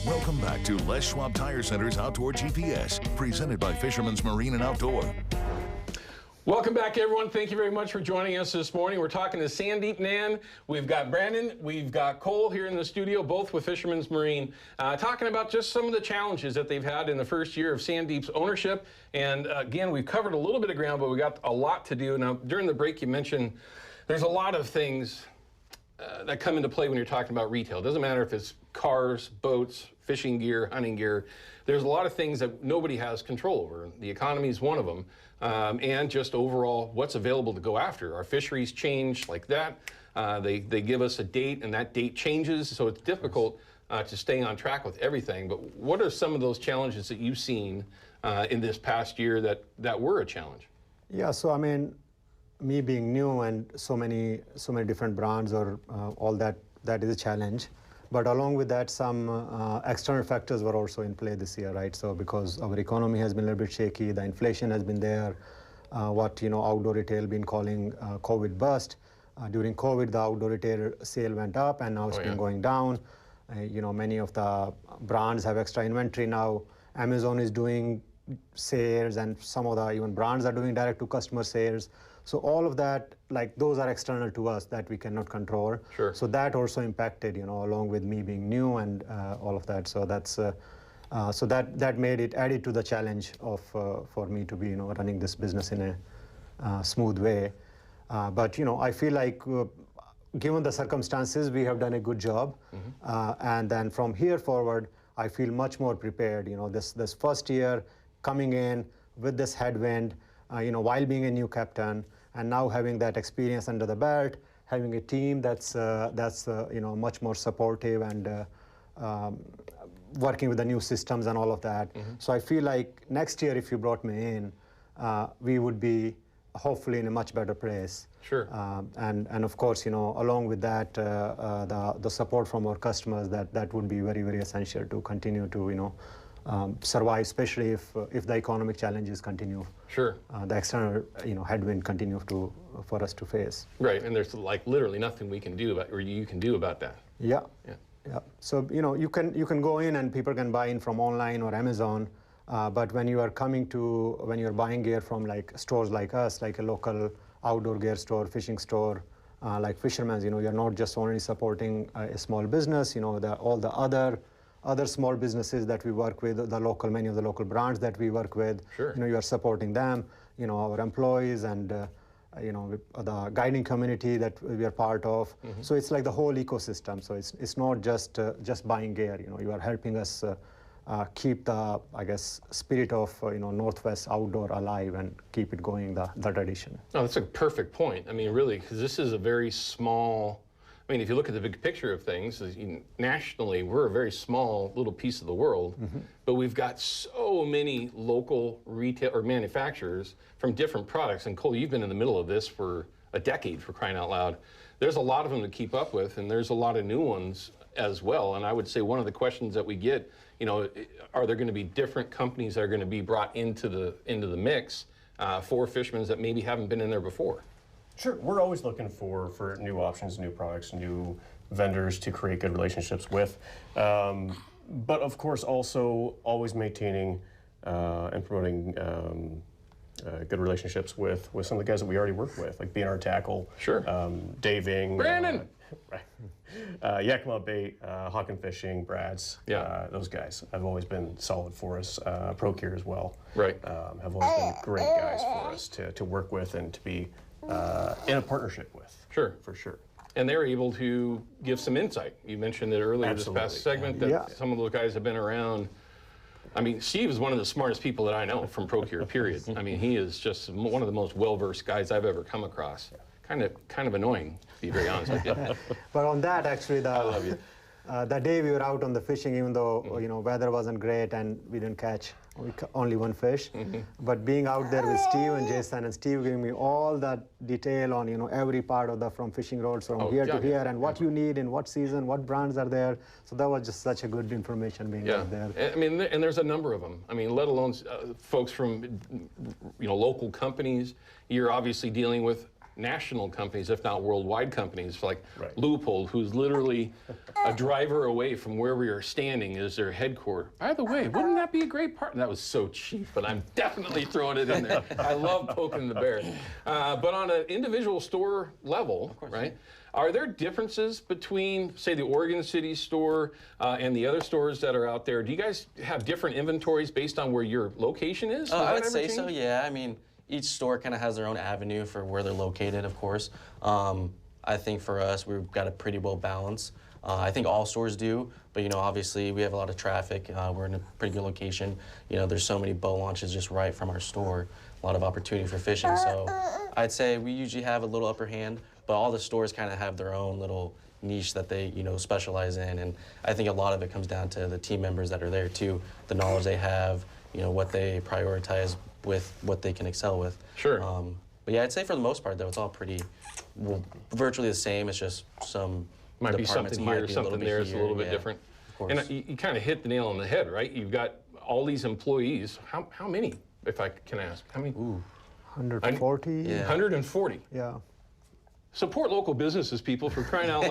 Welcome back to Les Schwab Tire Center's Outdoor GPS, presented by Fisherman's Marine and Outdoor. Welcome back, everyone. Thank you very much for joining us this morning. We're talking to Sandeep Nain. We've got Brandon. We've got Cole here in the studio, both with Fisherman's Marine, talking about just some of the challenges that they've had in the first year of Sandeep's ownership. And again, we've covered a little bit of ground, but we got a lot to do. Now, during the break, you mentioned there's a lot of things that come into play when you're talking about retail. It doesn't matter if it's cars, boats, fishing gear, hunting gear. There's a lot of things that nobody has control over. The economy is one of them. And just overall what's available to go after. Our fisheries change like that. They give us a date and that date changes, so it's difficult to stay on track with everything. But what are some of those challenges that you've seen in this past year that were a challenge? Yeah, so I mean, me being new and so many different brands or all that is a challenge. But along with that, some external factors were also in play this year, right? So because our economy has been a little bit shaky, the inflation has been there, what outdoor retail been calling COVID bust. During COVID, the outdoor retail sale went up, and now it's been going down. Many of the brands have extra inventory now. Amazon is doing sales, and some of the even brands are doing direct to customer sales. So all of that, like those are external to us that we cannot control. Sure. So that also impacted, along with me being new and all of that. So that's so that made it added to the challenge of for me to be running this business in a smooth way. But I feel like given the circumstances, we have done a good job. And then from here forward, I feel much more prepared. This first year coming in with this headwind, while being a new captain, and now having that experience under the belt, having a team that's much more supportive and working with the new systems and all of that. So I feel like next year, if you brought me in, we would be hopefully in a much better place. Sure. And of course, along with that, the support from our customers, that would be very, very essential to continue to survive, especially if the economic challenges continue. Sure. The external headwind continue for us to face. Right, and there's like literally nothing we can do about, or you can do about that. Yeah. So you can go in and people can buy in from online or Amazon, but when you are when you're buying gear from like stores like us, like a local outdoor gear store, fishing store, like Fisherman's, you're not just only supporting a small business. All the other small businesses that we work with, many of the local brands that we work with. Sure. You are supporting them, our employees and the guiding community that we are part of. So it's like the whole ecosystem. So it's not just buying gear. You are helping us keep the, I guess, spirit of Northwest outdoor alive and keep it going, the tradition. Oh, that's a perfect point. I mean, really, because this is a very small. I mean, if you look at the big picture of things, nationally, we're a very small little piece of the world, but we've got so many local retail or manufacturers from different products. And Cole, you've been in the middle of this for a decade, for crying out loud. There's a lot of them to keep up with, and there's a lot of new ones as well. And I would say one of the questions that we get, are there going to be different companies that are going to be brought into the mix for Fisherman's that maybe haven't been in there before? Sure, we're always looking for new options, new products, new vendors to create good relationships with. But of course, also always maintaining and promoting good relationships with some of the guys that we already work with, like B&R Tackle, sure, Daving, Brandon, right, Yakima Bait, Hawk and Fishing, Brad's, those guys have always been solid for us. Procure as well, right, have always been great guys for us to work with and to be in a partnership with. Sure. For sure. And they're able to give some insight. You mentioned it earlier Absolutely. This past segment that some of those guys have been around. I mean, Steve is one of the smartest people that I know from Procure, period. I mean, he is just one of the most well-versed guys I've ever come across. Kind of annoying, to be very honest with you. But on that, actually, I love you. The day we were out on the fishing, even though weather wasn't great and we didn't catch only one fish, but being out there with Steve and Jason, and Steve giving me all that detail on every part of from fishing roads from here to here, and what you need in what season, what brands are there. So that was just such a good information being out there. I mean, and there's a number of them. I mean, let alone folks from local companies. You're obviously dealing with national companies, if not worldwide companies, like Right. Leupold, who's literally a driver away from where we are standing is their headquarters. By the way, wouldn't that be a great part? That was so cheap, but I'm definitely throwing it in there. I love poking the bear. But on an individual store level, right? Are there differences between, say, the Oregon City store and the other stores that are out there? Do you guys have different inventories based on where your location is? I would say so, yeah. I mean, each store kind of has their own avenue for where they're located, of course. I think for us, we've got a pretty well balance. I think all stores do, but you know, obviously we have a lot of traffic. We're in a pretty good location. You know, there's so many boat launches just right from our store. A lot of opportunity for fishing. So I'd say we usually have a little upper hand, but all the stores kind of have their own little niche that they, you know, specialize in. And I think a lot of it comes down to the team members that are there too, the knowledge they have, you know, what they prioritize with, what they can excel with. Sure. But yeah, I'd say for the most part though, it's all pretty, well, virtually the same. It's just some Might be departments something might here, be a something little bit there, it's a little bit yeah, different. Of course. And you kind of hit the nail on the head, right? You've got all these employees. How many, if I can ask? How many? Ooh. 140. Yeah. 140. Yeah. Support local businesses, people, for crying out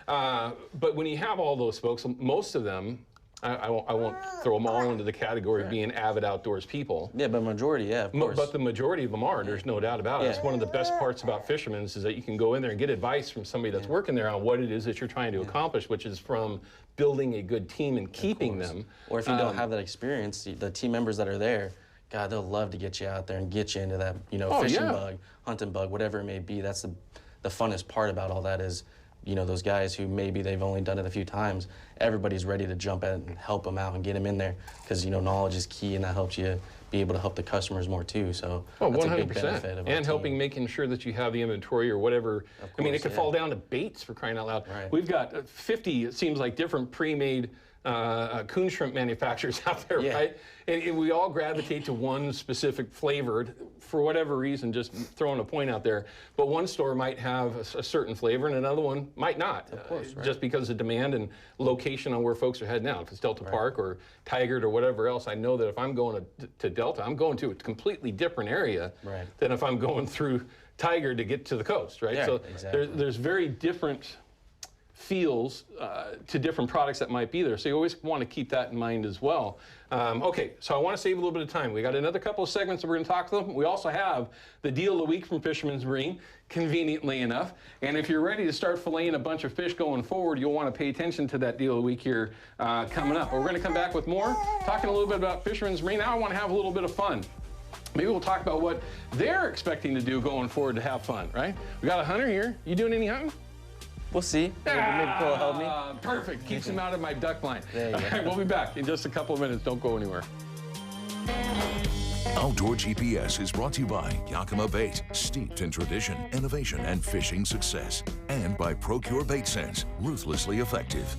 loud. But when you have all those folks, most of them, I won't throw them all into the category of being avid outdoors people. Yeah, but majority, yeah, of course. But the majority of them are, there's no doubt about it. It's one of the best parts about Fisherman's is that you can go in there and get advice from somebody that's working there on what it is that you're trying to accomplish, which is from building a good team and keeping them. Or if you don't have that experience, the team members that are there, God, they'll love to get you out there and get you into that, you know, fishing bug, hunting bug, whatever it may be. That's the funnest part about all that is, you know, those guys who maybe they've only done it a few times, everybody's ready to jump in and help them out and get them in there because, you know, knowledge is key and that helps you be able to help the customers more too. So that's 100%. a big benefit of our And helping team. making sure that you have the inventory or whatever. I mean, it could fall down to baits for crying out loud. Right. We've got 50, it seems like, different pre-made coon shrimp manufacturers out there, right? And we all gravitate to one specific flavored, for whatever reason, just throwing a point out there. But one store might have a certain flavor and another one might not. Of course, just because of demand and location on where folks are heading out. If it's Delta Park or Tigard or whatever else, I know that if I'm going to Delta, I'm going to a completely different area than if I'm going through Tigard to get to the coast, right? Yeah, so exactly. there's very different feels to different products that might be there. So you always want to keep that in mind as well. Okay, so I want to save a little bit of time. We got another couple of segments that we're going to talk to them. We also have the deal of the week from Fisherman's Marine, conveniently enough. And if you're ready to start filleting a bunch of fish going forward, you'll want to pay attention to that deal of the week here coming up. But we're going to come back with more, talking a little bit about Fisherman's Marine. Now I want to have a little bit of fun. Maybe we'll talk about what they're expecting to do going forward to have fun, right? We got a hunter here. You doing any hunting? We'll see. Maybe Cole will help me. Perfect. Keeps him out of my duck line. There you All go. right, we'll be back in just a couple of minutes. Don't go anywhere. Outdoor GPS is brought to you by Yakima Bait, steeped in tradition, innovation, and fishing success. And by Procure Bait Sense, ruthlessly effective.